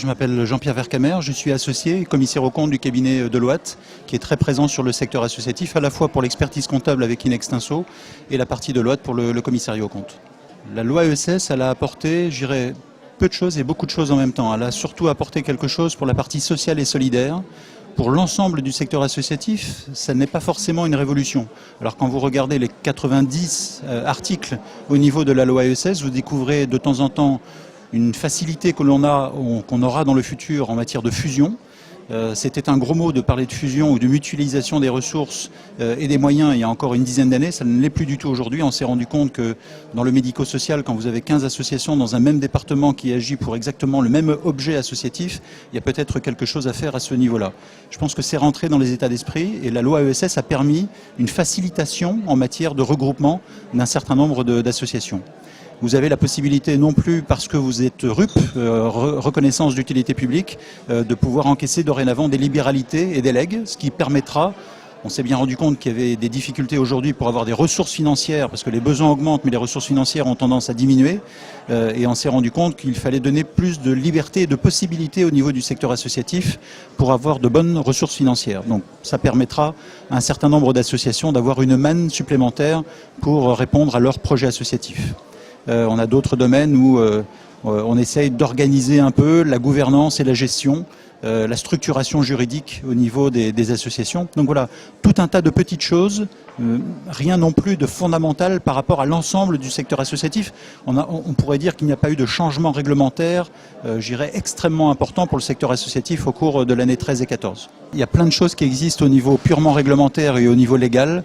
Je m'appelle Jean-Pierre Vercamer, je suis associé et commissaire aux comptes du cabinet Deloitte, qui est très présent sur le secteur associatif, à la fois pour l'expertise comptable avec Inextinso et la partie Deloitte pour le commissariat aux comptes. La loi ESS, elle a apporté, je dirais, peu de choses et beaucoup de choses en même temps. Elle a surtout apporté quelque chose pour la partie sociale et solidaire. Pour l'ensemble du secteur associatif, ça n'est pas forcément une révolution. Alors quand vous regardez les 90 articles au niveau de la loi ESS, vous découvrez de temps en temps une facilité que qu'on aura dans le futur en matière de fusion. C'était un gros mot de parler de fusion ou de mutualisation des ressources et des moyens il y a encore une dizaine d'années. Ça ne l'est plus du tout aujourd'hui. On s'est rendu compte que dans le médico-social, quand vous avez 15 associations dans un même département qui agit pour exactement le même objet associatif, il y a peut-être quelque chose à faire à ce niveau-là. Je pense que c'est rentré dans les états d'esprit et la loi ESS a permis une facilitation en matière de regroupement d'un certain nombre d'associations. Vous avez la possibilité, non plus parce que vous êtes RUP, reconnaissance d'utilité publique, de pouvoir encaisser dorénavant des libéralités et des legs, ce qui permettra, on s'est bien rendu compte qu'il y avait des difficultés aujourd'hui pour avoir des ressources financières, parce que les besoins augmentent, mais les ressources financières ont tendance à diminuer, et on s'est rendu compte qu'il fallait donner plus de liberté et de possibilités au niveau du secteur associatif pour avoir de bonnes ressources financières. Donc ça permettra à un certain nombre d'associations d'avoir une manne supplémentaire pour répondre à leurs projets associatifs. On a d'autres domaines où on essaye d'organiser un peu la gouvernance et la gestion, la structuration juridique au niveau des associations. Donc voilà, tout un tas de petites choses, rien non plus de fondamental par rapport à l'ensemble du secteur associatif. On pourrait dire qu'il n'y a pas eu de changement réglementaire, je dirais, extrêmement important pour le secteur associatif au cours de l'année 13 et 14. Il y a plein de choses qui existent au niveau purement réglementaire et au niveau légal.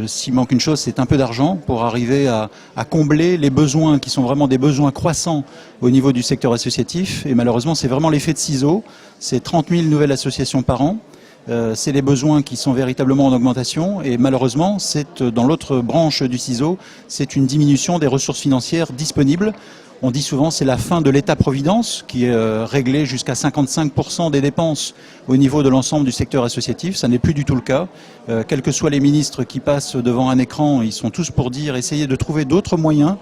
S'il manque une chose, c'est un peu d'argent pour arriver à combler les besoins qui sont vraiment des besoins croissants au niveau du secteur associatif. Et malheureusement, c'est vraiment l'effet de ciseaux. C'est 30 000 nouvelles associations par an. C'est des besoins qui sont véritablement en augmentation. Et malheureusement, c'est dans l'autre branche du ciseau, c'est une diminution des ressources financières disponibles. On dit souvent c'est la fin de l'État-providence qui est réglé jusqu'à 55% des dépenses au niveau de l'ensemble du secteur associatif. Ça n'est plus du tout le cas. Quels que soient les ministres qui passent devant un écran, ils sont tous pour dire essayez de trouver d'autres moyens.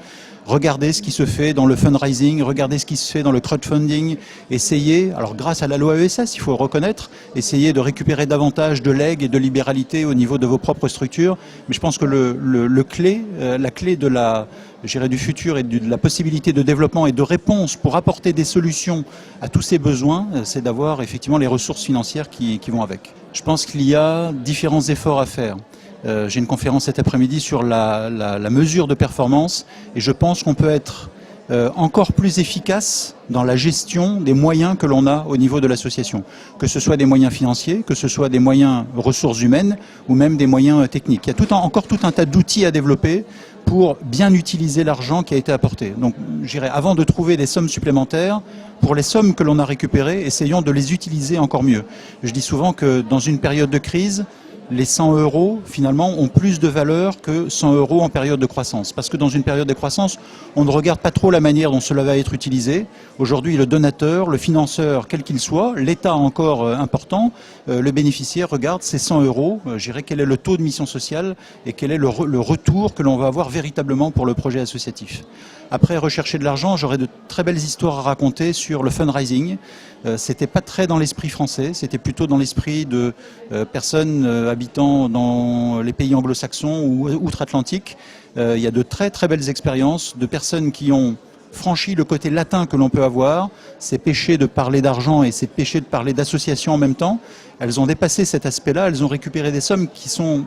Regardez ce qui se fait dans le fundraising, regardez ce qui se fait dans le crowdfunding, essayez, alors grâce à la loi ESS, il faut reconnaître, essayez de récupérer davantage de legs et de libéralité au niveau de vos propres structures. Mais je pense que la clé de du futur et de la possibilité de développement et de réponse pour apporter des solutions à tous ces besoins, c'est d'avoir effectivement les ressources financières qui vont avec. Je pense qu'il y a différents efforts à faire. J'ai une conférence cet après-midi sur la mesure de performance et je pense qu'on peut être encore plus efficace dans la gestion des moyens que l'on a au niveau de l'association. Que ce soit des moyens financiers, que ce soit des moyens ressources humaines ou même des moyens techniques. Il y a encore tout un tas d'outils à développer pour bien utiliser l'argent qui a été apporté. Donc, j'irais, avant de trouver des sommes supplémentaires, pour les sommes que l'on a récupérées, essayons de les utiliser encore mieux. Je dis souvent que dans une période de crise, les 100 euros, finalement, ont plus de valeur que 100 euros en période de croissance. Parce que dans une période de croissance, on ne regarde pas trop la manière dont cela va être utilisé. Aujourd'hui, le donateur, le financeur, quel qu'il soit, l'État encore important, le bénéficiaire regarde ces 100 euros, je dirais quel est le taux de mission sociale et quel est le retour que l'on va avoir véritablement pour le projet associatif. Après rechercher de l'argent, j'aurais de très belles histoires à raconter sur le fundraising. C'était pas très dans l'esprit français, c'était plutôt dans l'esprit de personnes habitant dans les pays anglo-saxons ou outre-Atlantique. Il y a de très très belles expériences de personnes qui ont franchi le côté latin que l'on peut avoir, c'est péché de parler d'argent et c'est péché de parler d'association en même temps. Elles ont dépassé cet aspect-là, elles ont récupéré des sommes qui sont...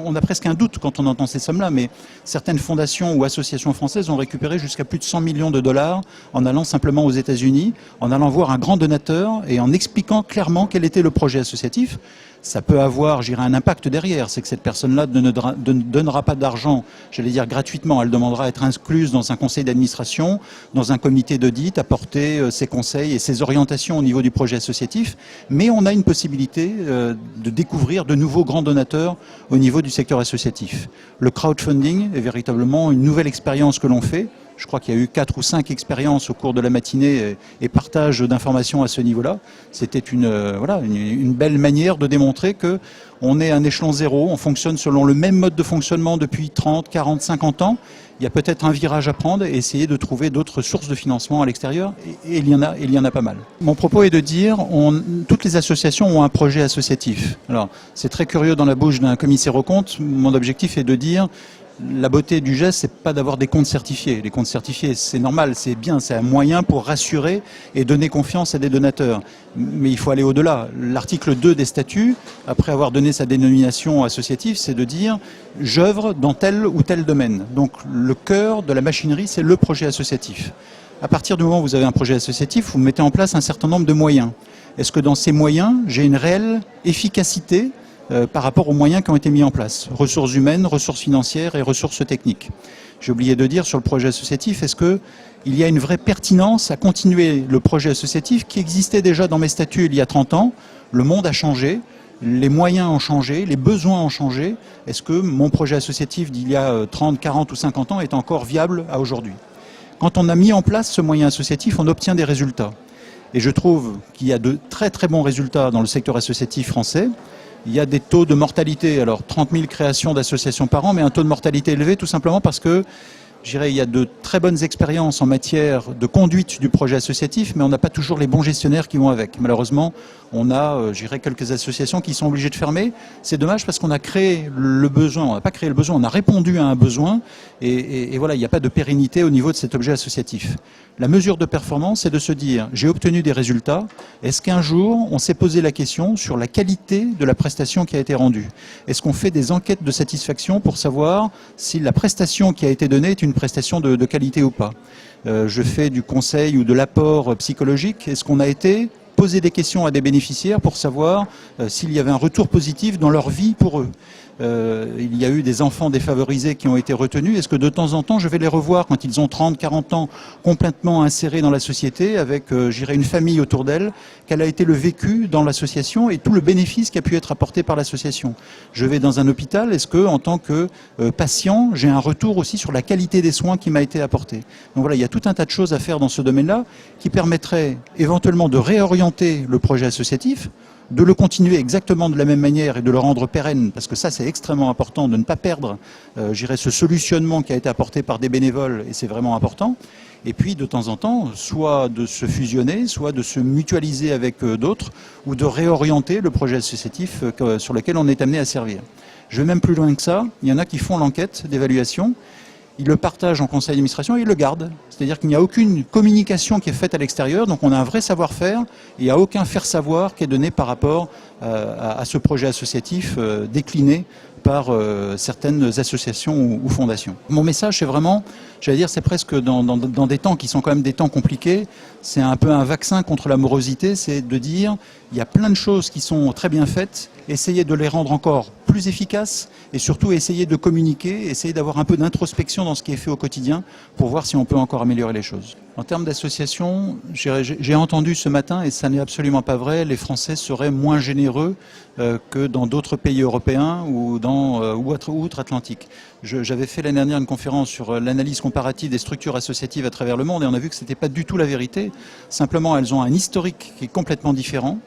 On a presque un doute quand on entend ces sommes-là, mais certaines fondations ou associations françaises ont récupéré jusqu'à plus de 100 millions de dollars en allant simplement aux États-Unis, en allant voir un grand donateur et en expliquant clairement quel était le projet associatif. Ça peut avoir, je dirais, un impact derrière. C'est que cette personne-là ne donnera pas d'argent, j'allais dire gratuitement. Elle demandera à être incluse dans un conseil d'administration, dans un comité d'audit, apporter ses conseils et ses orientations au niveau du projet associatif. Mais on a une possibilité de découvrir de nouveaux grands donateurs au niveau du secteur associatif. Le crowdfunding est véritablement une nouvelle expérience que l'on fait. Je crois qu'il y a eu 4 ou 5 expériences au cours de la matinée et partage d'informations à ce niveau-là. C'était une belle manière de démontrer qu'on est un échelon zéro, on fonctionne selon le même mode de fonctionnement depuis 30, 40, 50 ans. Il y a peut-être un virage à prendre et essayer de trouver d'autres sources de financement à l'extérieur. Et il y en a pas mal. Mon propos est de dire, toutes les associations ont un projet associatif. Alors, c'est très curieux dans la bouche d'un commissaire aux comptes. Mon objectif est de dire, la beauté du geste, c'est pas d'avoir des comptes certifiés. Les comptes certifiés, c'est normal, c'est bien, c'est un moyen pour rassurer et donner confiance à des donateurs. Mais il faut aller au-delà. L'article 2 des statuts, après avoir donné sa dénomination associative, c'est de dire « j'œuvre dans tel ou tel domaine ». Donc le cœur de la machinerie, c'est le projet associatif. À partir du moment où vous avez un projet associatif, vous mettez en place un certain nombre de moyens. Est-ce que dans ces moyens, j'ai une réelle efficacité par rapport aux moyens qui ont été mis en place, ressources humaines, ressources financières et ressources techniques. J'ai oublié de dire sur le projet associatif, est-ce qu'il y a une vraie pertinence à continuer le projet associatif qui existait déjà dans mes statuts il y a 30 ans? Le monde a changé, les moyens ont changé, les besoins ont changé. Est-ce que mon projet associatif d'il y a 30, 40 ou 50 ans est encore viable à aujourd'hui? Quand on a mis en place ce moyen associatif, on obtient des résultats. Et je trouve qu'il y a de très très bons résultats dans le secteur associatif français. Il y a des taux de mortalité, alors 30 000 créations d'associations par an, mais un taux de mortalité élevé tout simplement parce que, je dirais, il y a de très bonnes expériences en matière de conduite du projet associatif, mais on n'a pas toujours les bons gestionnaires qui vont avec. Malheureusement, on a, je dirais, quelques associations qui sont obligées de fermer. C'est dommage parce qu'on a créé le besoin, on n'a pas créé le besoin, on a répondu à un besoin, et voilà, il n'y a pas de pérennité au niveau de cet objet associatif. La mesure de performance, c'est de se dire, j'ai obtenu des résultats, est-ce qu'un jour, on s'est posé la question sur la qualité de la prestation qui a été rendue? Est-ce qu'on fait des enquêtes de satisfaction pour savoir si la prestation qui a été donnée est une prestation de qualité ou pas? Je fais du conseil ou de l'apport psychologique. Est-ce qu'on a été poser des questions à des bénéficiaires pour savoir s'il y avait un retour positif dans leur vie pour eux? Il y a eu des enfants défavorisés qui ont été retenus. Est-ce que de temps en temps, je vais les revoir quand ils ont 30, 40 ans, complètement insérés dans la société, avec, j'irai, une famille autour d'elle? Quel a été le vécu dans l'association et tout le bénéfice qui a pu être apporté par l'association? Je vais dans un hôpital, est-ce que, en tant que patient, j'ai un retour aussi sur la qualité des soins qui m'a été apporté? Donc voilà, il y a tout un tas de choses à faire dans ce domaine-là qui permettraient éventuellement de réorienter le projet associatif, de le continuer exactement de la même manière et de le rendre pérenne, parce que ça c'est extrêmement important, de ne pas perdre ce solutionnement qui a été apporté par des bénévoles, et c'est vraiment important. Et puis de temps en temps, soit de se fusionner, soit de se mutualiser avec d'autres, ou de réorienter le projet associatif sur lequel on est amené à servir. Je vais même plus loin que ça, il y en a qui font l'enquête d'évaluation, ils le partagent en conseil d'administration et ils le gardent. C'est-à-dire qu'il n'y a aucune communication qui est faite à l'extérieur, donc on a un vrai savoir-faire et il n'y a aucun faire-savoir qui est donné par rapport à ce projet associatif décliné par certaines associations ou fondations. Mon message, c'est vraiment, j'allais dire, c'est presque dans des temps qui sont quand même des temps compliqués, c'est un peu un vaccin contre la morosité, c'est de dire, il y a plein de choses qui sont très bien faites, essayer de les rendre encore plus efficaces et surtout essayer de communiquer, essayer d'avoir un peu d'introspection dans ce qui est fait au quotidien pour voir si on peut encore améliorer les choses. En termes d'association, j'ai entendu ce matin, et ça n'est absolument pas vrai, les Français seraient moins généreux que dans d'autres pays européens ou outre-Atlantique. J'avais fait l'année dernière une conférence sur l'analyse comparative des structures associatives à travers le monde et on a vu que ce n'était pas du tout la vérité. Simplement, elles ont un historique qui est complètement différent.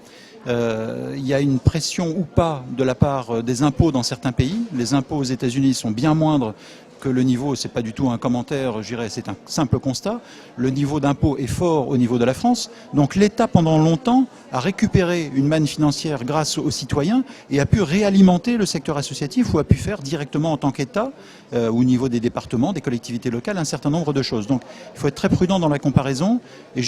Il y a une pression ou pas de la part des impôts dans certains pays. Les impôts aux États-Unis sont bien moindres que le niveau, c'est pas du tout un commentaire, je dirais, c'est un simple constat. Le niveau d'impôt est fort au niveau de la France. Donc l'État, pendant longtemps, a récupéré une manne financière grâce aux citoyens et a pu réalimenter le secteur associatif ou a pu faire directement en tant qu'État, au niveau des départements, des collectivités locales, un certain nombre de choses. Donc il faut être très prudent dans la comparaison. Et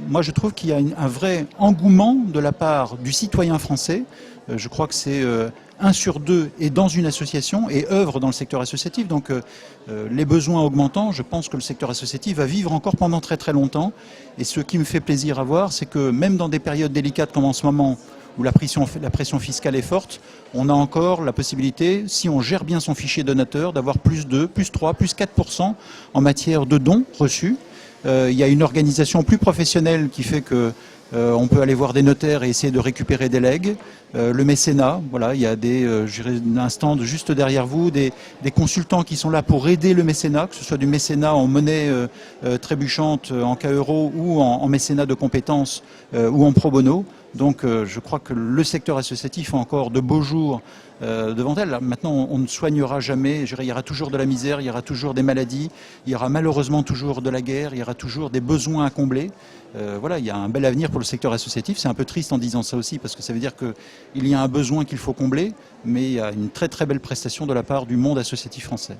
moi je trouve qu'il y a un vrai engouement de la part du citoyen français. Je crois que c'est 1 sur 2 est dans une association et œuvre dans le secteur associatif. Donc les besoins augmentant, je pense que le secteur associatif va vivre encore pendant très très longtemps. Et ce qui me fait plaisir à voir, c'est que même dans des périodes délicates comme en ce moment, où la pression fiscale est forte, on a encore la possibilité, si on gère bien son fichier donateur, d'avoir plus 2, plus 3, plus 4% en matière de dons reçus. Il y a une organisation plus professionnelle qui fait que On peut aller voir des notaires et essayer de récupérer des legs. Le mécénat, voilà, il y a un stand juste derrière vous, des consultants qui sont là pour aider le mécénat, que ce soit du mécénat en monnaie trébuchante, en cas euro, ou en mécénat de compétences ou en pro bono. Donc je crois que le secteur associatif a encore de beaux jours devant elle. Là, maintenant, on ne soignera jamais. Il y aura toujours de la misère, il y aura toujours des maladies, il y aura malheureusement toujours de la guerre, il y aura toujours des besoins à combler. Voilà, il y a un bel avenir pour le secteur associatif. C'est un peu triste en disant ça aussi, parce que ça veut dire qu'il y a un besoin qu'il faut combler, mais il y a une très très belle prestation de la part du monde associatif français.